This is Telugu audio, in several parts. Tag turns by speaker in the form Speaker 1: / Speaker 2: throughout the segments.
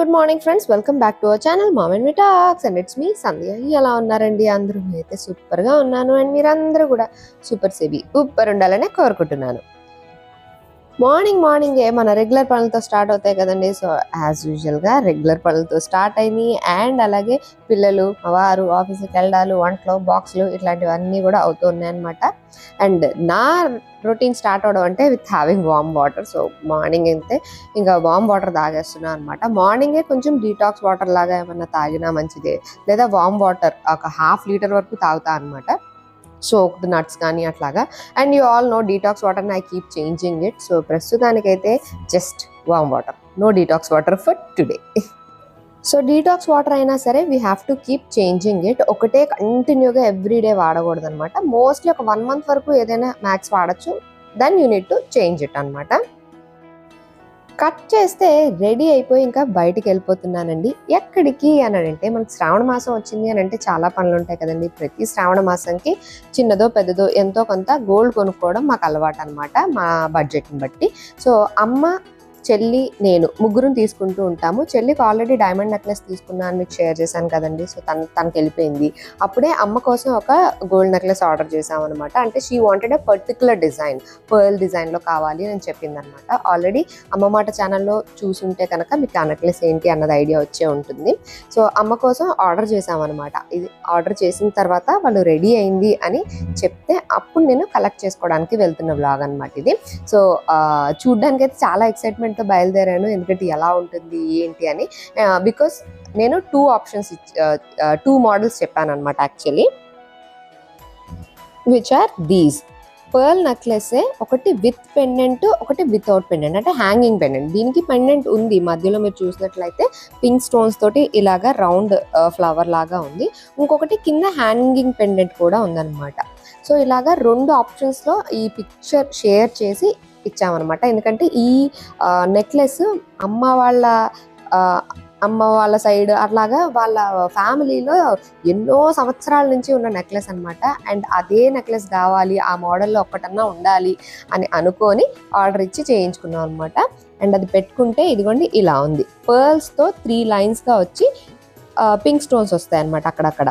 Speaker 1: Good morning friends, welcome back to our channel mom and me talks and it's me Sandhya. ఎలా ఉన్నారండి అందరూ? నేనైతే సూపర్గా ఉన్నాను అండ్ మీరందరూ కూడా సూపర్ ఉండాలనే కోరుకుంటున్నాను. మార్నింగే మన రెగ్యులర్ పనులతో స్టార్ట్ అవుతాయి కదండి. సో యాజ్ యూజువల్గా రెగ్యులర్ పనులతో స్టార్ట్ అయినాయి అండ్ అలాగే పిల్లలు వారు ఆఫీస్కి వెళ్ళడాలు, వంటలు, బాక్స్లు ఇట్లాంటివన్నీ కూడా అవుతూ ఉన్నాయన్నమాట. అండ్ నా రొటీన్ స్టార్ట్ అవడం అంటే with having warm water. So morning అయితే ఇంకా వామ్ వాటర్ తాగేస్తున్నాను అనమాట. మార్నింగే కొంచెం డీటాక్స్ వాటర్ లాగా ఏమన్నా తాగినా మంచిదే, లేదా వామ్ వాటర్ ఒక 1/2 లీటర్ వరకు తాగుతా అనమాట, సోక్డ్ నట్స్ కానీ అట్లాగా. And you all know detox water I keep changing it. So ప్రస్తుతానికైతే just warm water, no detox water for today. So detox water అయినా సరే we have to keep changing it. ఒకటే కంటిన్యూగా ఎవ్రీడే వాడకూడదు అనమాట. మోస్ట్లీ ఒక 1 month వరకు ఏదైనా మ్యాక్స్ వాడచ్చు, then you need to change it అనమాట. కట్ చేస్తే రెడీ అయిపోయి ఇంకా బయటికి వెళ్ళిపోతున్నానండి. ఎక్కడికి అని అంటే మనకి శ్రావణ మాసం వచ్చింది అని అంటే చాలా పనులు ఉంటాయి కదండి. ప్రతి శ్రావణ మాసంకి చిన్నదో పెద్దదో ఎంతో కొంత గోల్డ్ కొనుక్కోవడం మాకు అలవాటు అనమాట, మా బడ్జెట్ని బట్టి. సో అమ్మ, చెల్లి, నేను ముగ్గురం తీసుకుంటూ ఉంటాము. చెల్లికి ఆల్రెడీ డైమండ్ నెక్లెస్ తీసుకున్నాను, మీకు షేర్ చేశాను కదండి. సో తనకి వెళ్ళిపోయింది. అప్పుడే అమ్మ కోసం ఒక గోల్డ్ నెక్లెస్ ఆర్డర్ చేసాం అనమాట. అంటే she wanted a particular design, pearl డిజైన్లో కావాలి అని చెప్పింది అనమాట. ఆల్రెడీ అమ్మ మాట ఛానల్లో చూసుంటే కనుక మీకు ఆ నెక్లెస్ ఏంటి అన్నది ఐడియా వచ్చే ఉంటుంది. సో అమ్మ కోసం ఆర్డర్ చేసామన్నమాట. ఇది ఆర్డర్ చేసిన తర్వాత వాళ్ళు రెడీ అయింది అని చెప్తే అప్పుడు నేను కలెక్ట్ చేసుకోవడానికి వెళ్తున్న వ్లాగ్ అనమాట ఇది. సో చూడ్డానికి అయితే చాలా ఎక్సైట్మెంట్ బయలుదేరాను, ఎందుకంటే ఎలా ఉంటుంది ఏంటి అని. బికాస్ నేను 2 ఆప్షన్స్ 2 మోడల్స్ చెప్పాను అనమాట actually, which are these. Pearl necklace ఒకటి విత్ పెండెంట్, ఒకటి వితౌట్ పెండెంట్, అంటే హ్యాంగింగ్ పెండెంట్. దీనికి పెండెంట్ ఉంది మధ్యలో, మీరు చూసినట్లయితే పింక్ స్టోన్స్ తోటి ఇలాగా రౌండ్ ఫ్లవర్ లాగా ఉంది. ఇంకొకటి కింద హ్యాంగింగ్ పెండెంట్ కూడా ఉందన్నమాట. సో ఇలాగా 2 ఆప్షన్స్లో ఈ పిక్చర్ షేర్ చేసి ఇచ్చామన్నమాట. ఎందుకంటే ఈ నెక్లెస్ అమ్మ వాళ్ళ సైడ్ అట్లాగా వాళ్ళ ఫ్యామిలీలో ఎన్నో సంవత్సరాల నుంచి ఉన్న నెక్లెస్ అనమాట. అండ్ అదే నెక్లెస్ కావాలి, ఆ మోడల్లో ఒక్కటన్నా ఉండాలి అని అనుకొని ఆర్డర్ ఇచ్చి చేయించుకున్నాం అనమాట. అండ్ అది పెట్టుకుంటే ఇదిగోండి ఇలా ఉంది. పర్ల్స్తో 3 లైన్స్గా వచ్చి పింక్ స్టోన్స్ వస్తాయి అనమాట అక్కడక్కడ.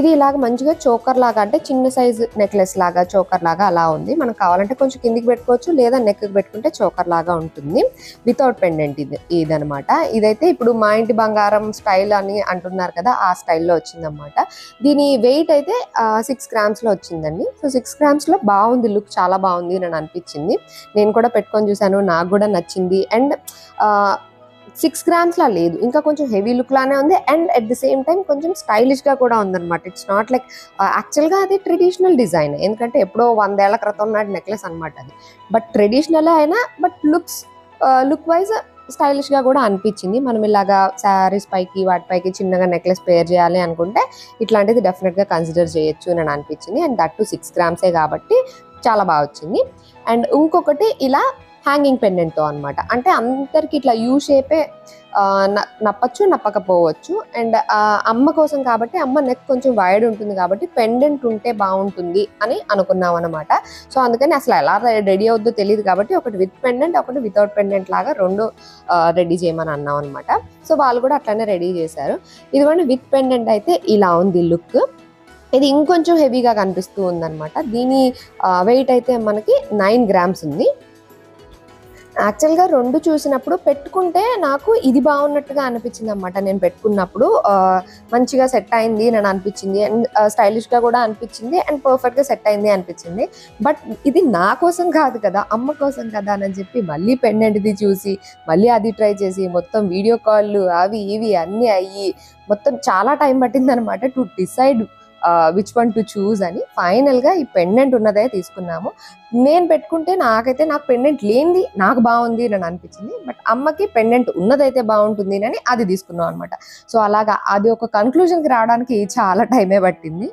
Speaker 1: ఇది ఇలాగ మంచిగా చోకర్ లాగా, అంటే చిన్న సైజు నెక్లెస్ లాగా చోకర్ లాగా అలా ఉంది. మనకు కావాలంటే కొంచెం కిందికి పెట్టుకోవచ్చు, లేదా నెక్కి పెట్టుకుంటే చోకర్ లాగా ఉంటుంది. వితౌట్ పెండెంట్ ఇదనమాట. ఇదైతే ఇప్పుడు మా ఇంటి బంగారం స్టైల్ అని అంటున్నారు కదా, ఆ స్టైల్లో వచ్చిందనమాట. దీని వెయిట్ అయితే 6 grams వచ్చిందండి. సో 6 grams బాగుంది, లుక్ చాలా బాగుంది అని అనిపించింది. నేను కూడా పెట్టుకొని చూసాను, నాకు కూడా నచ్చింది. అండ్ 6 grams లేదు, ఇంకా కొంచెం హెవీ లుక్ లానే ఉంది. And at the same time కొంచెం స్టైలిష్గా కూడా ఉందన్నమాట. ఇట్స్ నాట్ లైక్ యాక్చువల్గా అది ట్రెడిషనల్ డిజైన్, ఎందుకంటే ఎప్పుడో 100 ఏళ్ల క్రితం నాటి నెక్లెస్ అనమాట అది. బట్ ట్రెడిషనల్ అయినా బట్ లుక్ వైజ్ స్టైలిష్గా కూడా అనిపించింది. మనం ఇలాగా శారీస్ పైకి వాటిపైకి చిన్నగా నెక్లెస్ పేర్ చేయాలి అనుకుంటే ఇట్లాంటిది డెఫినెట్గా కన్సిడర్ చేయొచ్చు అని అనిపించింది. అండ్ దట్ 6 grams కాబట్టి చాలా బాగా వచ్చింది. అండ్ ఇంకొకటి ఇలా హ్యాంగింగ్ పెండెంట్తో అనమాట. అంటే అందరికి ఇట్లా యూ షేపే నప్పచ్చు, నప్పకపోవచ్చు. అండ్ అమ్మ కోసం కాబట్టి అమ్మ నెక్ కొంచెం వైడ్ ఉంటుంది కాబట్టి పెండెంట్ ఉంటే బాగుంటుంది అని అనుకున్నాం అనమాట. సో అందుకని అసలు ఎలా రెడీ అవుద్దో తెలియదు కాబట్టి ఒకటి విత్ పెండెంట్, ఒకటి వితౌట్ పెండెంట్ లాగా 2 రెడీ చేయమని అన్నాం అనమాట. సో వాళ్ళు కూడా అట్లానే రెడీ చేశారు. ఇదిగోండి విత్ పెండెంట్ అయితే ఇలా ఉంది లుక్. ఇది ఇంకొంచెం హెవీగా కనిపిస్తూ ఉందన్నమాట. దీని వెయిట్ అయితే మనకి 9 grams ఉంది. యాక్చువల్గా 2 చూసినప్పుడు పెట్టుకుంటే నాకు ఇది బాగున్నట్టుగా అనిపించింది అనమాట. నేను పెట్టుకున్నప్పుడు మంచిగా సెట్ అయింది అని అనిపించింది. అండ్ స్టైలిష్గా కూడా అనిపించింది. అండ్ పర్ఫెక్ట్గా సెట్ అయింది అనిపించింది. బట్ ఇది నా కోసం కాదు కదా, అమ్మ కోసం కదా అని చెప్పి మళ్ళీ పెండెంట్ది చూసి మళ్ళీ అది ట్రై చేసి మొత్తం వీడియో కాల్లు అవి ఇవి అన్నీ అయ్యి మొత్తం చాలా టైం పట్టింది అనమాట to decide which one to choose అని. ఫైనల్గా ఈ పెండెంట్ ఉన్నదే తీసుకున్నాము. నేను పెట్టుకుంటే నాకు పెండెంట్ లేనిది నాకు బాగుంది అని అనిపించింది. బట్ అమ్మకి పెండెంట్ ఉన్నదైతే బాగుంటుంది అని అది తీసుకున్నాం అనమాట. సో అలాగా అది ఒక కన్క్లూజన్కి రావడానికి చాలా టైమే పట్టింది.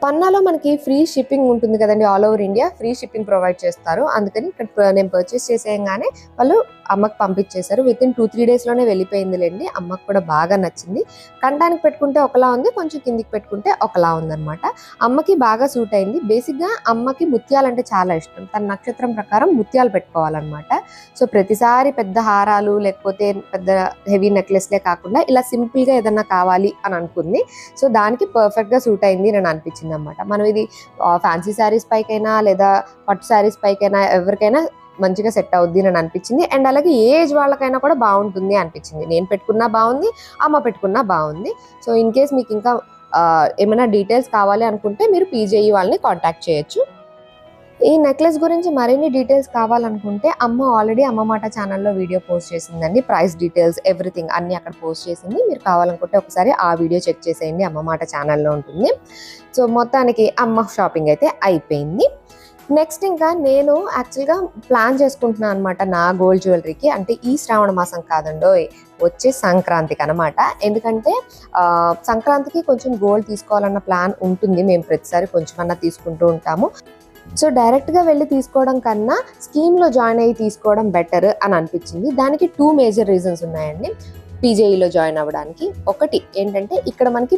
Speaker 1: పన్నాలో మనకి ఫ్రీ షిప్పింగ్ ఉంటుంది కదండి, all over India free shipping provide చేస్తారు. అందుకని ఇక్కడ నేను పర్చేస్ చేసేయంగానే వాళ్ళు అమ్మకి పంపించేశారు. వితిన్ 2-3 డేస్లోనే వెళ్ళిపోయిందిలేండి. అమ్మకు కూడా బాగా నచ్చింది. కంటానికి పెట్టుకుంటే ఒకలా ఉంది, కొంచెం కిందికి పెట్టుకుంటే ఒకలా ఉందన్నమాట. అమ్మకి బాగా సూట్ అయింది. బేసిక్గా అమ్మకి ముత్యాలంటే చాలా ఇష్టం. తన నక్షత్రం ప్రకారం ముత్యాలు పెట్టుకోవాలన్నమాట. సో ప్రతిసారి పెద్ద హారాలు లేకపోతే పెద్ద హెవీ నెక్లెస్లే కాకుండా ఇలా సింపుల్గా ఏదన్నా కావాలి అని అనుకుంది. సో దానికి పర్ఫెక్ట్గా సూట్ అయింది అని అనిపించింది అనమాట. మనం ఇది ఫ్యాన్సీ శారీస్ పైకైనా లేదా పట్టు శారీస్ పైకైనా ఎవరికైనా మంచిగా సెట్ అవుద్ది అని అనిపించింది. అండ్ అలాగే ఏజ్ వాళ్ళకైనా కూడా బాగుంటుంది అనిపించింది. నేను పెట్టుకున్నా బాగుంది, అమ్మ పెట్టుకున్నా బాగుంది. సో ఇన్ కేస్ మీకు ఇంకా ఏమైనా డీటెయిల్స్ కావాలి అనుకుంటే మీరు పీజేఈ వాళ్ళని కాంటాక్ట్ చేయొచ్చు. ఈ నెక్లెస్ గురించి మరిన్ని డీటెయిల్స్ కావాలనుకుంటే అమ్మ ఆల్రెడీ అమ్మ మాట ఛానల్లో వీడియో పోస్ట్ చేసిందండి. ప్రైస్ డీటెయిల్స్ ఎవ్రీథింగ్ అన్ని అక్కడ పోస్ట్ చేసింది. మీరు కావాలనుకుంటే ఒకసారి ఆ వీడియో చెక్ చేసేయండి, అమ్మ మాట ఛానల్లో ఉంటుంది. సో మొత్తానికి అమ్మ షాపింగ్ అయితే అయిపోయింది. నెక్స్ట్ ఇంకా నేను యాక్చువల్గా ప్లాన్ చేసుకుంటున్నాను అనమాట నా గోల్డ్ జ్యువెలరీకి. అంటే ఈ శ్రావణ మాసం కాదండో, వచ్చే సంక్రాంతికి అనమాట. ఎందుకంటే సంక్రాంతికి కొంచెం గోల్డ్ తీసుకోవాలన్న ప్లాన్ ఉంటుంది. మేము ప్రతిసారి కొంచెమన్నా తీసుకుంటూ ఉంటాము. సో డైరెక్ట్గా వెళ్ళి తీసుకోవడం కన్నా స్కీమ్లో జాయిన్ అయ్యి తీసుకోవడం బెటర్ అని అనిపించింది. దానికి 2 మేజర్ రీజన్స్ ఉన్నాయండి పీజేఈలో జాయిన్ అవ్వడానికి. ఒకటి ఏంటంటే ఇక్కడ మనకి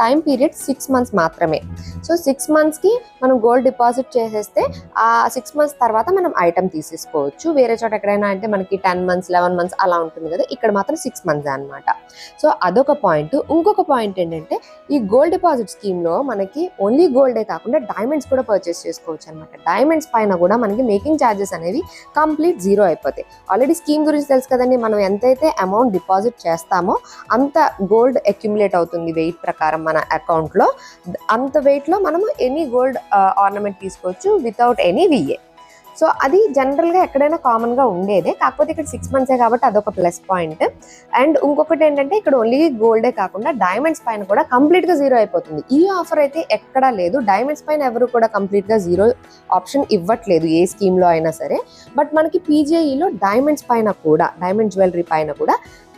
Speaker 1: టైం పీరియడ్ 6 months మాత్రమే. సో 6 monthsకి మనం గోల్డ్ డిపాజిట్ చేసేస్తే ఆ 6 months తర్వాత మనం ఐటమ్ తీసేసుకోవచ్చు. వేరే చోట ఎక్కడైనా అంటే మనకి 10 months 11 months అలా ఉంటుంది కదా, ఇక్కడ మాత్రం 6 months అనమాట. సో అదొక పాయింట్. ఇంకొక పాయింట్ ఏంటంటే ఈ గోల్డ్ డిపాజిట్ స్కీమ్లో మనకి ఓన్లీ గోల్డే కాకుండా డైమండ్స్ కూడా పర్చేస్ చేసుకోవచ్చు అనమాట. డైమండ్స్ పైన కూడా మనకి మేకింగ్ ఛార్జెస్ అనేవి కంప్లీట్ 0 అయిపోతాయి. ఆల్రెడీ స్కీమ్ గురించి తెలుసు కదండి, మనం ఎంతైతే అమౌంట్ డిపాజిట్ చేస్తామో అంత గోల్డ్ అక్యుములేట్ అవుతుంది వెయిట్ ప్రకారం మన అకౌంట్లో. అంత వెయిట్లో మనము ఎనీ గోల్డ్ ఆర్నమెంట్ తీసుకోవచ్చు వితౌట్ ఎనీ విఏ. సో అది జనరల్గా ఎక్కడైనా కామన్గా ఉండేదే, కాకపోతే ఇక్కడ 6 months కాబట్టి అదొక ప్లస్ పాయింట్. అండ్ ఇంకొకటి ఏంటంటే ఇక్కడ ఓన్లీ గోల్డే కాకుండా డైమండ్స్ పైన కూడా కంప్లీట్గా 0 అయిపోతుంది. ఈ ఆఫర్ అయితే ఎక్కడా లేదు. డైమండ్స్ పైన ఎవరు కూడా కంప్లీట్గా 0 ఆప్షన్ ఇవ్వట్లేదు ఏ స్కీమ్లో అయినా సరే. బట్ మనకి పీజేఈలో డైమండ్స్ పైన కూడా, డైమండ్ జ్యువెలరీ పైన కూడా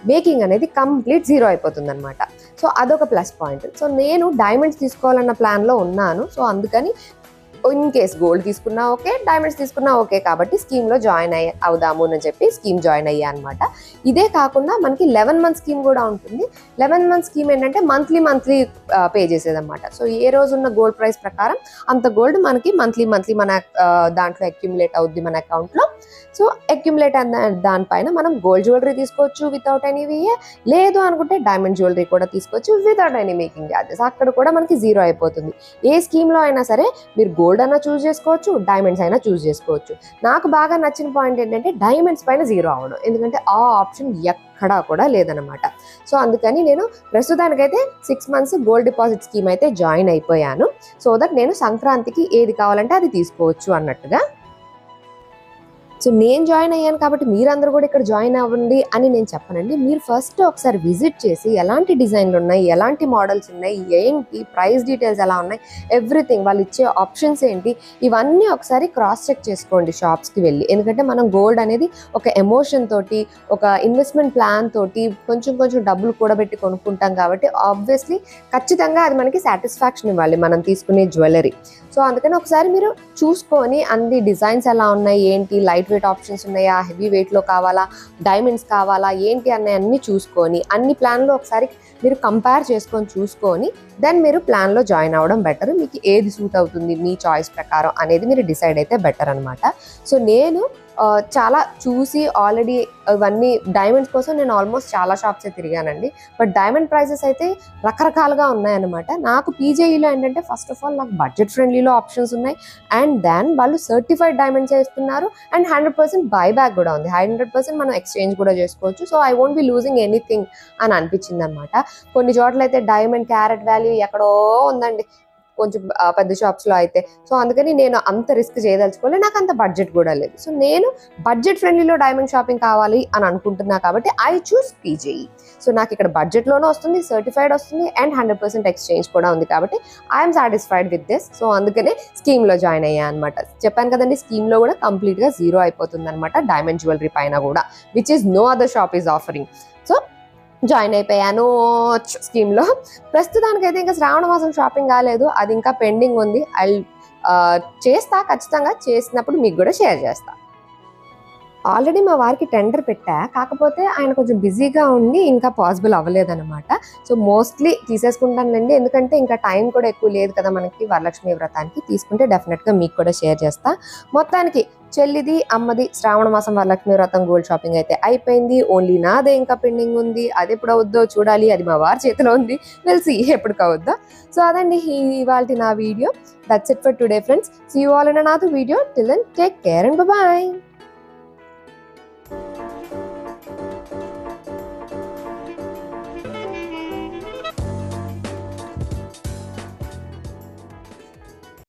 Speaker 1: మేకింగ్ అనేది కంప్లీట్ 0 అయిపోతుంది అనమాట. సో అదొక ప్లస్ పాయింట్. సో నేను డైమండ్స్ తీసుకోవాలన్న ప్లాన్లో ఉన్నాను. సో అందుకని ఇన్ కేస్ గోల్డ్ తీసుకున్నా ఓకే, డైమండ్స్ తీసుకున్నా ఓకే కాబట్టి స్కీమ్లో జాయిన్ అవుదాము అని చెప్పి స్కీమ్ జాయిన్ అయ్యా అనమాట. ఇదే కాకుండా మనకి 11 months స్కీమ్ కూడా ఉంటుంది. 11 months స్కీమ్ ఏంటంటే మంత్లీ పే చేసేదన్నమాట. సో ఏ రోజు ఉన్న గోల్డ్ ప్రైస్ ప్రకారం అంత గోల్డ్ మనకి మంత్లీ మన దాంట్లో అక్యుములేట్ అవుద్ది మన అకౌంట్లో. సో అక్యుములేట్ అన్న దానిపైన మనం గోల్డ్ జ్యువెలరీ తీసుకోవచ్చు వితౌట్ ఎనీ విఏ, లేదు అనుకుంటే డైమండ్ జ్యువెలరీ కూడా తీసుకోవచ్చు వితౌట్ ఎనీ మేకింగ్ ఛార్జెస్. అక్కడ కూడా మనకి 0 అయిపోతుంది. ఏ స్కీమ్లో అయినా సరే మీరు గోల్డ్ అయినా చూస్ చేసుకోవచ్చు, డైమండ్స్ అయినా చూస్ చేసుకోవచ్చు. నాకు బాగా నచ్చిన పాయింట్ ఏంటంటే డైమండ్స్ పైన 0 అవ్వడం, ఎందుకంటే ఆ ఆప్షన్ ఎక్కడా కూడా లేదనమాట. సో అందుకని నేను ప్రస్తుతానికైతే 6 months గోల్డ్ డిపాజిట్ స్కీమ్ అయితే జాయిన్ అయిపోయాను. సో దట్ నేను సంక్రాంతికి ఏది కావాలంటే అది తీసుకోవచ్చు అన్నట్టుగా. సో నేను జాయిన్ అయ్యాను కాబట్టి మీరందరూ కూడా ఇక్కడ జాయిన్ అవ్వండి అని నేను చెప్పనండి. మీరు ఫస్ట్ ఒకసారి విజిట్ చేసి ఎలాంటి డిజైన్లు ఉన్నాయి, ఎలాంటి మోడల్స్ ఉన్నాయి, ఏంటి ప్రైస్ డీటెయిల్స్ ఎలా ఉన్నాయి, ఎవ్రీథింగ్ వాళ్ళు ఇచ్చే ఆప్షన్స్ ఏంటి, ఇవన్నీ ఒకసారి క్రాస్ చెక్ చేసుకోండి షాప్స్కి వెళ్ళి. ఎందుకంటే మనం గోల్డ్ అనేది ఒక ఎమోషన్ తోటి, ఒక ఇన్వెస్ట్మెంట్ ప్లాన్ తోటి కొంచెం డబ్బులు కూడబెట్టి కొనుక్కుంటాం కాబట్టి ఆబ్వియస్లీ ఖచ్చితంగా అది మనకి సాటిస్ఫాక్షన్ ఇవ్వాలి మనం తీసుకునే జ్యువెలరీ. సో అందుకని ఒకసారి మీరు చూసుకొని అన్ని డిజైన్స్ ఎలా ఉన్నాయి, ఏంటి లైట్ వెయిట్ ఆప్షన్స్ ఉన్నాయా, హెవీ వెయిట్లో కావాలా, డైమండ్స్ కావాలా, ఏంటి అన్నీ చూసుకొని అన్ని ప్లాన్లో ఒకసారి మీరు కంపేర్ చేసుకొని చూసుకొని దెన్ మీరు ప్లాన్లో జాయిన్ అవ్వడం బెటర్. మీకు ఏది సూట్ అవుతుంది మీ చాయిస్ ప్రకారం అనేది మీరు డిసైడ్ అయితే బెటర్ అనమాట. సో నేను చాలా చూసి ఆల్రెడీ ఇవన్నీ డైమండ్స్ కోసం నేను ఆల్మోస్ట్ చాలా షాప్సే తిరిగానండి. బట్ డైమండ్ ప్రైజెస్ అయితే రకరకాలుగా ఉన్నాయన్నమాట. నాకు పీజేఈలో ఏంటంటే ఫస్ట్ ఆఫ్ ఆల్ నాకు బడ్జెట్ ఫ్రెండ్లీలో ఆప్షన్స్ ఉన్నాయి. అండ్ దెన్ వాళ్ళు సర్టిఫైడ్ డైమండ్స్ ఇస్తున్నారు. అండ్ 100% బైబ్యాక్ కూడా ఉంది. 100% మనం ఎక్స్చేంజ్ కూడా చేసుకోవచ్చు. So I won't be losing anything అని అనిపించింది అనమాట. కొన్ని చోట్ల అయితే డైమండ్ క్యారెట్ వాల్యూ ఎక్కడో ఉందండి కొంచెం పెద్ద షాప్స్లో అయితే. సో అందుకని నేను అంత రిస్క్ చేయదలుచుకోలేదు, నాకు అంత బడ్జెట్ కూడా లేదు. సో నేను బడ్జెట్ ఫ్రెండ్లీలో డైమండ్ షాపింగ్ కావాలి అని అనుకుంటున్నా కాబట్టి ఐ చూస్ పీజేఈ. సో నాకు ఇక్కడ బడ్జెట్లోనే వస్తుంది, సర్టిఫైడ్ వస్తుంది, అండ్ 100% ఎక్స్చేంజ్ కూడా ఉంది కాబట్టి I'm satisfied with this. So అందుకనే స్కీమ్లో జాయిన్ అయ్యా అనమాట. చెప్పాను కదండి, స్కీమ్లో కూడా కంప్లీట్గా 0 అయిపోతుంది అనమాట డైమండ్ జ్యువెలరీ పైన కూడా, which is no other shop is offering. So join అయిపోయాను స్కీమ్లో. ప్రస్తుతానికైతే ఇంకా శ్రావణ మాసం షాపింగ్ కాలేదు, అది ఇంకా పెండింగ్ ఉంది. చేస్తా, ఖచ్చితంగా చేసినప్పుడు మీకు కూడా షేర్ చేస్తా. ఆల్రెడీ మా వారికి టెండర్ పెట్టా, కాకపోతే ఆయన కొంచెం బిజీగా ఉండి ఇంకా పాసిబుల్ అవ్వలేదన్నమాట. సో మోస్ట్లీ తీసేసుకుంటానులేండి, ఎందుకంటే ఇంకా టైం కూడా ఎక్కువ లేదు కదా మనకి వరలక్ష్మి వ్రతానికి. తీసుకుంటే డెఫినెట్గా మీకు కూడా షేర్ చేస్తా. మొత్తానికి చెల్లిది అమ్మది శ్రావణ మాసం వరలక్ష్మి వ్రతం గోల్డ్ షాపింగ్ అయితే అయిపోయింది. ఓన్లీ నాదే ఇంకా పెండింగ్ ఉంది. అది ఎప్పుడు అవుద్దో చూడాలి, అది మా వారి చేతిలో ఉంది. వెల్సి ఎప్పుడు కావద్దా. సో అదండి ఇవాళ నా వీడియో. That's it for today friends. See you all in another video. Till then take care and by.